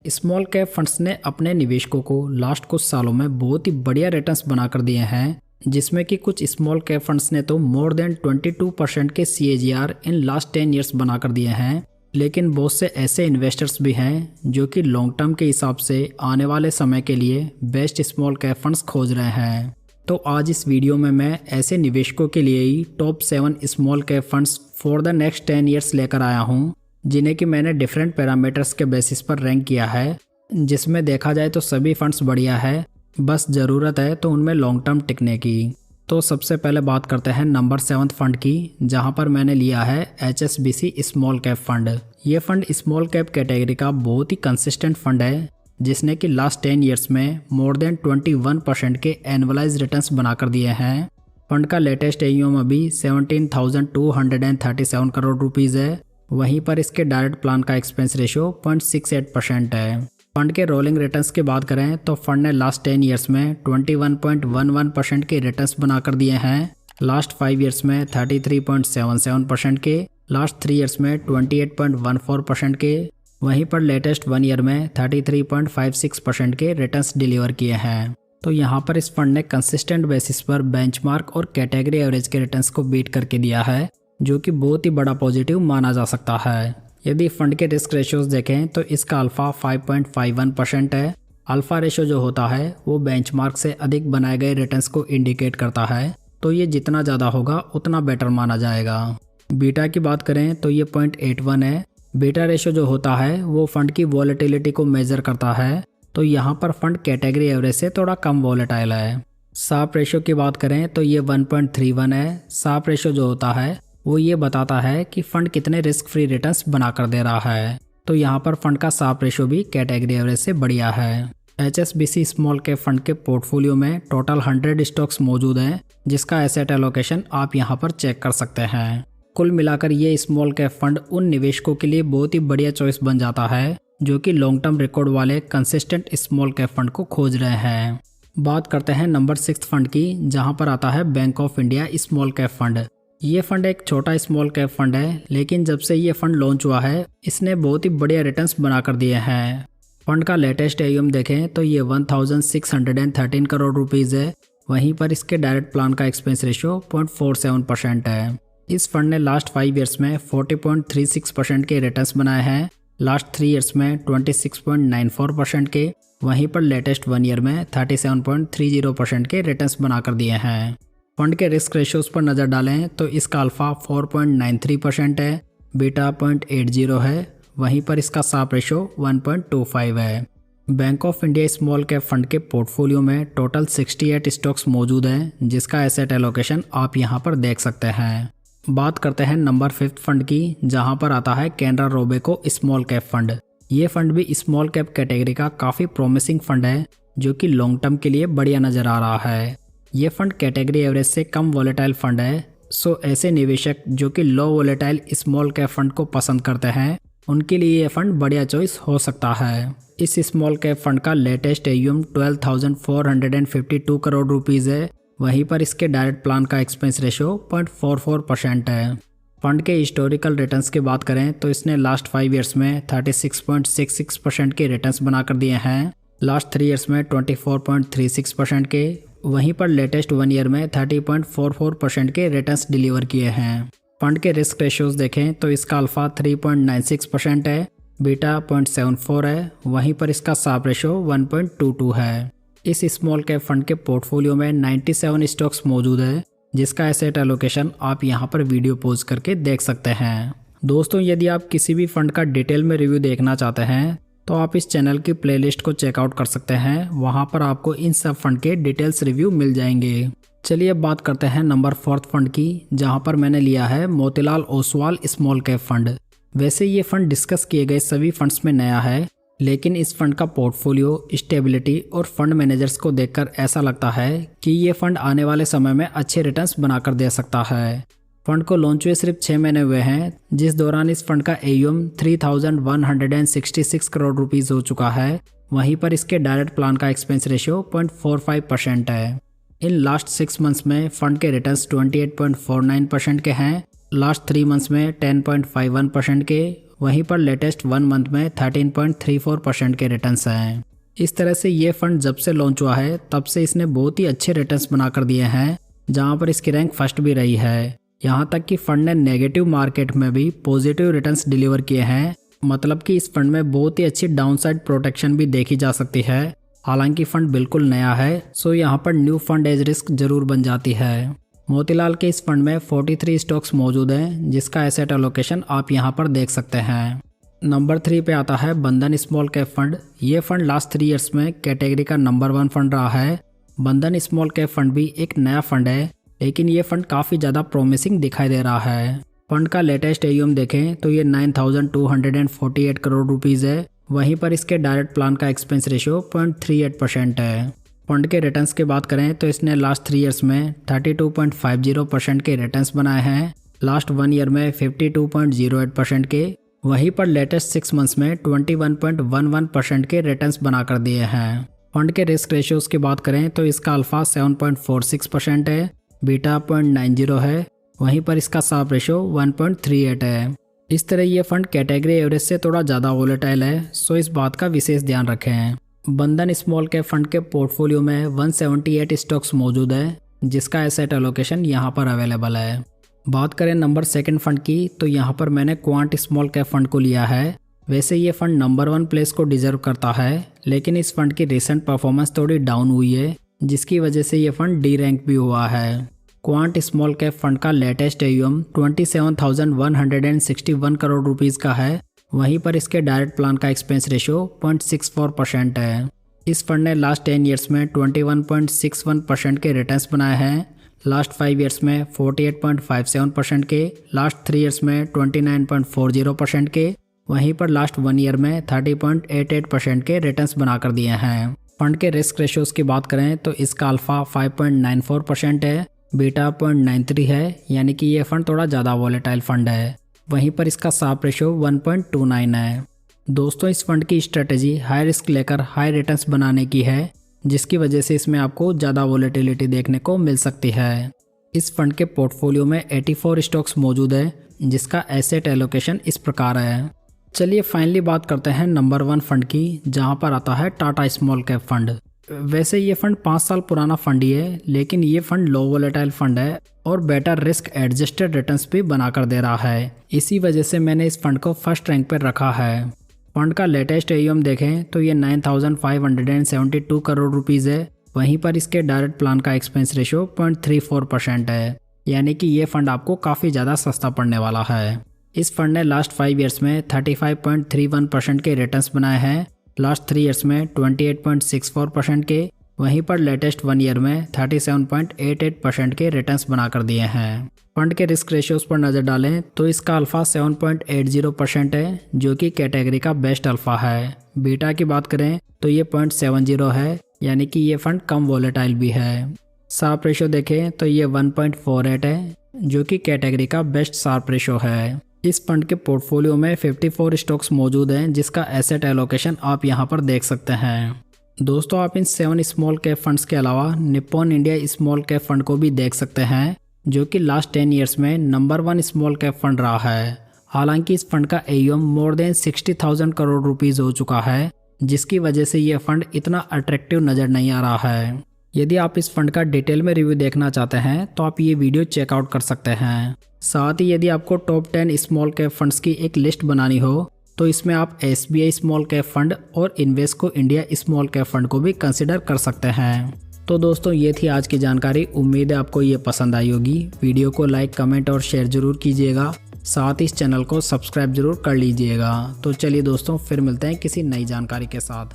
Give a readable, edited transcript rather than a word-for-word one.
Small cap funds ने अपने निवेशकों को लास्ट कुछ सालों में बहुत ही बढ़िया रिटर्न्स बनाकर दिए हैं, जिसमें कि कुछ स्मॉल कैप फंड्स ने तो मोर देन 22% के CAGR इन लास्ट 10 ईयर्स बनाकर दिए हैं। लेकिन बहुत से ऐसे इन्वेस्टर्स भी हैं जो कि लॉन्ग टर्म के हिसाब से आने वाले समय के लिए बेस्ट स्मॉल कैप फंड्स खोज रहे हैं। तो आज इस वीडियो में मैं ऐसे निवेशकों के लिए ही top 7 small cap funds for the next 10 years लेकर आया हूँ, जिन्हें कि मैंने डिफरेंट पैरामीटर्स के बेसिस पर रैंक किया है, जिसमें देखा जाए तो सभी फंड्स बढ़िया है, बस ज़रूरत है तो उनमें लॉन्ग टर्म टिकने की। तो सबसे पहले बात करते हैं नंबर 7 फंड की, जहां पर मैंने लिया है HSBC स्मॉल कैप फंड। ये फंड स्मॉल कैप कैटेगरी का बहुत ही कंसिस्टेंट फंड है, जिसने कि लास्ट 10 ईयर्स में मोर देन 21% के एनुअलाइज रिटर्न्स बनाकर दिए हैं। फंड का लेटेस्ट AUM अभी 17,237 करोड़ रुपीज़ है। वहीं पर इसके डायरेक्ट प्लान का एक्सपेंस रेशियो 0.68% है। फंड के रोलिंग रिटर्न्स की बात करें तो फंड ने लास्ट 10 ईयर्स में 21.11% के रिटर्न्स बनाकर दिए हैं, लास्ट 5 ईयर्स में 33.77% के, लास्ट 3 ईयर्स में 28.14% के, वहीं पर लेटेस्ट 1 ईयर में 33.56% के रिटर्न्स डिलीवर किए हैं। तो यहाँ पर इस फंड ने कंसिस्टेंट बेसिस पर बेंचमार्क और कैटेगरी एवरेज के रिटर्न्स को बीट करके दिया है, जो कि बहुत ही बड़ा पॉजिटिव माना जा सकता है। यदि फंड के रिस्क रेशियोज देखें तो इसका अल्फा 5.51% है। अल्फा रेशियो जो होता है वो बेंचमार्क से अधिक बनाए गए रिटर्न्स को इंडिकेट करता है, तो ये जितना ज़्यादा होगा उतना बेटर माना जाएगा। बीटा की बात करें तो ये 0.81 है। बीटा रेशियो जो होता है वो फंड की वॉलेटिलिटी को मेजर करता है, तो यहाँ पर फंड कैटेगरी एवरेज से थोड़ा कम वॉलेटाइल है। शार्प रेशियो की बात करें तो ये 1.31 है। शार्प रेशियो जो होता है वो ये बताता है कि फंड कितने रिस्क फ्री रिटर्न्स बनाकर दे रहा है, तो यहाँ पर फंड का शार्प रेशियो भी कैटेगरी एवरेज से बढ़िया है। HSBC स्मॉल कैप फंड के पोर्टफोलियो में टोटल 100 स्टॉक्स मौजूद हैं, जिसका एसेट एलोकेशन आप यहाँ पर चेक कर सकते हैं। कुल मिलाकर ये स्मॉल कैप फंड उन निवेशकों के लिए बहुत ही बढ़िया चॉइस बन जाता है जो कि लॉन्ग टर्म रिकॉर्ड वाले कंसिस्टेंट स्मॉल कैप फंड को खोज रहे हैं। बात करते हैं नंबर 6 फंड की, जहाँ पर आता है bank of India small cap fund. ये फंड एक छोटा स्मॉल कैप फंड है, लेकिन जब से ये फंड लॉन्च हुआ है इसने बहुत ही बढ़िया रिटर्न्स बनाकर दिए हैं। फंड का लेटेस्ट AUM देखें तो ये 1,613 करोड़ रुपीज़ है। वहीं पर इसके डायरेक्ट प्लान का एक्सपेंस रेशियो 0.47% है। इस फंड ने लास्ट 5 ईयर्स में 40.36% के रिटर्न्स बनाए हैं, लास्ट 3 ईयर्स में 26.94% के, वहीं पर लेटेस्ट 1 ईयर में 37.30% के रिटर्न्स बनाकर दिए हैं। फंड के रिस्क रेशियोज पर नज़र डालें तो इसका अल्फा 4.93% है, बीटा 0.80 है, वहीं पर इसका शार्प रेशियो 1.25 है। Bank of India small cap fund के पोर्टफोलियो में टोटल 68 स्टॉक्स मौजूद हैं, जिसका एसेट एलोकेशन आप यहां पर देख सकते हैं। बात करते हैं नंबर 5 फंड की, जहां पर आता है Canara Robeco small cap fund. ये फंड भी स्मॉल कैप कैटेगरी का काफ़ी प्रोमिसिंग फंड है, जो कि लॉन्ग टर्म के लिए बढ़िया नज़र आ रहा है। ये फंड कैटेगरी एवरेज से कम वॉलेटाइल फंड है, सो ऐसे निवेशक जो कि लो वॉलेटाइल स्मॉल कैप फंड को पसंद करते हैं उनके लिए ये फंड बढ़िया चॉइस हो सकता है। इस स्मॉल कैप फंड का लेटेस्ट AUM 12,452 करोड़ रुपीज़ है। वहीं पर इसके डायरेक्ट प्लान का एक्सपेंस रेशियो 0.44% है। फंड के हिस्टोरिकल रिटर्न्स की बात करें तो इसने लास्ट 5 ईयर्स में 36.66% के रिटर्न्स बनाकर दिए हैं, लास्ट 3 ईयर्स में 24.36% के, वहीं पर लेटेस्ट 1 ईयर में 30.44% के रिटर्न्स डिलीवर किए हैं। फंड के रिस्क रेशियोज देखें तो इसका अल्फा 3.96% है, बीटा 0.74 है, वहीं पर इसका शार्प रेशियो 1.22 है। इस स्मॉल कैप फंड के पोर्टफोलियो में 97 स्टॉक्स मौजूद है, जिसका एसेट एलोकेशन आप यहां पर वीडियो पॉज करके देख सकते हैं। दोस्तों, यदि आप किसी भी फंड का डिटेल में रिव्यू देखना चाहते हैं तो आप इस चैनल की प्लेलिस्ट को चेकआउट कर सकते हैं, वहां पर आपको इन सब फंड के डिटेल्स रिव्यू मिल जाएंगे। चलिए अब बात करते हैं नंबर 4 फंड की, जहां पर मैंने लिया है Motilal Oswal small cap fund. वैसे ये फंड डिस्कस किए गए सभी फंड्स में नया है, लेकिन इस फंड का पोर्टफोलियो, स्टेबिलिटी और फंड मैनेजर्स को देखकर ऐसा लगता है कि ये फंड आने वाले समय में अच्छे रिटर्न्स बनाकर दे सकता है। फंड को लॉन्च हुए सिर्फ 6 महीने हुए हैं, जिस दौरान इस फंड का AUM 3,166 करोड़ रुपीज़ हो चुका है। वहीं पर इसके डायरेक्ट प्लान का एक्सपेंस रेशियो 0.45% है। इन लास्ट 6 मंथ्स में फंड के रिटर्न्स 28.49% के हैं, लास्ट 3 मंथ्स में 10.51% के, वहीं पर लेटेस्ट 1 मंथ में 13.34% के रिटर्न्स हैं। इस तरह से ये फंड जब से लॉन्च हुआ है तब से इसने बहुत ही अच्छे रिटर्न्स बनाकर दिए हैं, जहां पर इसकी रैंक फर्स्ट भी रही है। यहां तक कि फंड ने नेगेटिव मार्केट में भी पॉजिटिव रिटर्न्स डिलीवर किए हैं, मतलब कि इस फंड में बहुत ही अच्छी डाउनसाइड प्रोटेक्शन भी देखी जा सकती है। हालांकि फंड बिल्कुल नया है, सो यहाँ पर न्यू फंड एज रिस्क जरूर बन जाती है। मोतीलाल के इस फंड में 43 स्टॉक्स मौजूद हैं, जिसका एसेट एलोकेशन आप यहाँ पर देख सकते हैं। नंबर 3 पे आता है बंधन स्मॉल कैप फंड। ये फंड लास्ट 3 ईयर्स में कैटेगरी का नंबर 1 फंड रहा है। बंधन स्मॉल कैप फंड भी एक नया फंड है, लेकिन ये फंड काफ़ी ज़्यादा प्रॉमिसिंग दिखाई दे रहा है। फंड का लेटेस्ट AUM देखें तो ये 9,248 करोड़ रुपीज़ है। वहीं पर इसके डायरेक्ट प्लान का एक्सपेंस रेशियो 0.38% है। फंड के रिटर्न्स की बात करें तो इसने लास्ट 3 ईयर्स में 32.50% के रिटर्न्स बनाए हैं, लास्ट 1 ईयर में 52.08% के, वहीं पर लेटेस्ट 6 मंथ्स में 21.11% के रिटर्न्स बनाकर दिए हैं। फंड के रिस्क रेशियोज की बात करें तो इसका अल्फा 7.46% है, बीटा 0.90 है, वहीं पर इसका साफ रेशियो 1.38 है। इस तरह ये फंड कैटेगरी एवरेज से थोड़ा ज़्यादा वोलेटाइल है, सो इस बात का विशेष ध्यान रखें। बंधन स्मॉल कैप फंड के पोर्टफोलियो में 178 स्टॉक्स मौजूद है, जिसका एसेट एलोकेशन यहाँ पर अवेलेबल है। बात करें नंबर 2 फंड की तो यहाँ पर मैंने क्वांट स्मॉल कैप फंड को लिया है। वैसे ये फंड नंबर 1 प्लेस को डिजर्व करता है, लेकिन इस फंड की रिसेंट परफॉर्मेंस थोड़ी डाउन हुई है, जिसकी वजह से ये फंड डी रैंक भी हुआ है। क्वांट स्मॉल कैप फंड का लेटेस्ट AUM 27,161 करोड़ रुपीज़ का है। वहीं पर इसके डायरेक्ट प्लान का एक्सपेंस रेशियो 0.64% है। इस फंड ने लास्ट 10 ईयर्स में 21.61% के रिटर्न्स बनाए हैं, लास्ट 5 ईयर्स में 48.57% के, लास्ट 3 ईयर्स में 29.40% के, वहीं पर लास्ट 1 ईयर में 30.88% के रिटर्न्स बनाकर दिए हैं। फंड के रिस्क रेशियोज की बात करें तो इसका अल्फा 5.94% है, बीटा 0.93 है, यानी कि ये फंड थोड़ा ज़्यादा वॉलेटाइल फंड है। वहीं पर इसका साफ रेशियो 1.29 है। दोस्तों, इस फंड की स्ट्रेटेजी हाई रिस्क लेकर हाई रिटर्न्स बनाने की है, जिसकी वजह से इसमें आपको ज़्यादा वॉलेटिलिटी देखने को मिल सकती है। इस फंड के पोर्टफोलियो में 84 स्टॉक्स मौजूद है, जिसका एसेट एलोकेशन इस प्रकार है। चलिए फाइनली बात करते हैं नंबर 1 फंड की, जहां पर आता है टाटा स्मॉल कैप फंड। वैसे ये फंड 5 साल पुराना फंड ही है, लेकिन ये फंड लो वोलेटाइल फंड है और बेटर रिस्क एडजस्टेड रिटर्न्स भी बनाकर दे रहा है। इसी वजह से मैंने इस फंड को फर्स्ट रैंक पर रखा है। फंड का लेटेस्ट AUM देखें तो ये 9,572 करोड़ रुपीज़ है। वहीं पर इसके डायरेक्ट प्लान का एक्सपेंस रेशियो 0.34% है, यानी कि ये फंड आपको काफ़ी ज़्यादा सस्ता पड़ने वाला है। इस फंड ने लास्ट 5 ईयर्स में 35.31% के रिटर्न्स बनाए हैं, लास्ट 3 ईयर्स में 28.64% के, वहीं पर लेटेस्ट 1 ईयर में 37.88% के रिटर्न्स बनाकर दिए हैं। फंड के रिस्क रेशियोज पर नज़र डालें तो इसका अल्फा 7.80% है, जो कि कैटेगरी का बेस्ट अल्फा है। बीटा की बात करें तो ये 0.70 है, यानी कि ये फंड कम वॉलेटाइल भी है। शार्प रेशियो देखें तो ये 1.48 है, जो कि कैटेगरी का बेस्ट शार्प रेशियो है। इस फंड के पोर्टफोलियो में 54 स्टॉक्स मौजूद हैं, जिसका एसेट एलोकेशन आप यहाँ पर देख सकते हैं। दोस्तों, आप इन 7 स्मॉल कैप फंड्स के अलावा Nippon India small cap fund को भी देख सकते हैं, जो कि लास्ट 10 ईयर्स में नंबर 1 स्मॉल कैप फंड रहा है। हालांकि इस फंड का AUM more than 60,000 crore rupees हो चुका है, जिसकी वजह से ये फंड इतना अट्रैक्टिव नज़र नहीं आ रहा है। यदि आप इस फंड का डिटेल में रिव्यू देखना चाहते हैं तो आप ये वीडियो चेकआउट कर सकते हैं। साथ ही यदि आपको टॉप 10 स्मॉल कैप फंड्स की एक लिस्ट बनानी हो तो इसमें आप SBI स्मॉल कैप फंड और Invesco India small cap fund को भी कंसिडर कर सकते हैं। तो दोस्तों, ये थी आज की जानकारी। उम्मीद है आपको ये पसंद आई होगी। वीडियो को लाइक, कमेंट और शेयर जरूर कीजिएगा। साथ ही इस चैनल को सब्सक्राइब जरूर कर लीजिएगा। तो चलिए दोस्तों, फिर मिलते हैं किसी नई जानकारी के साथ।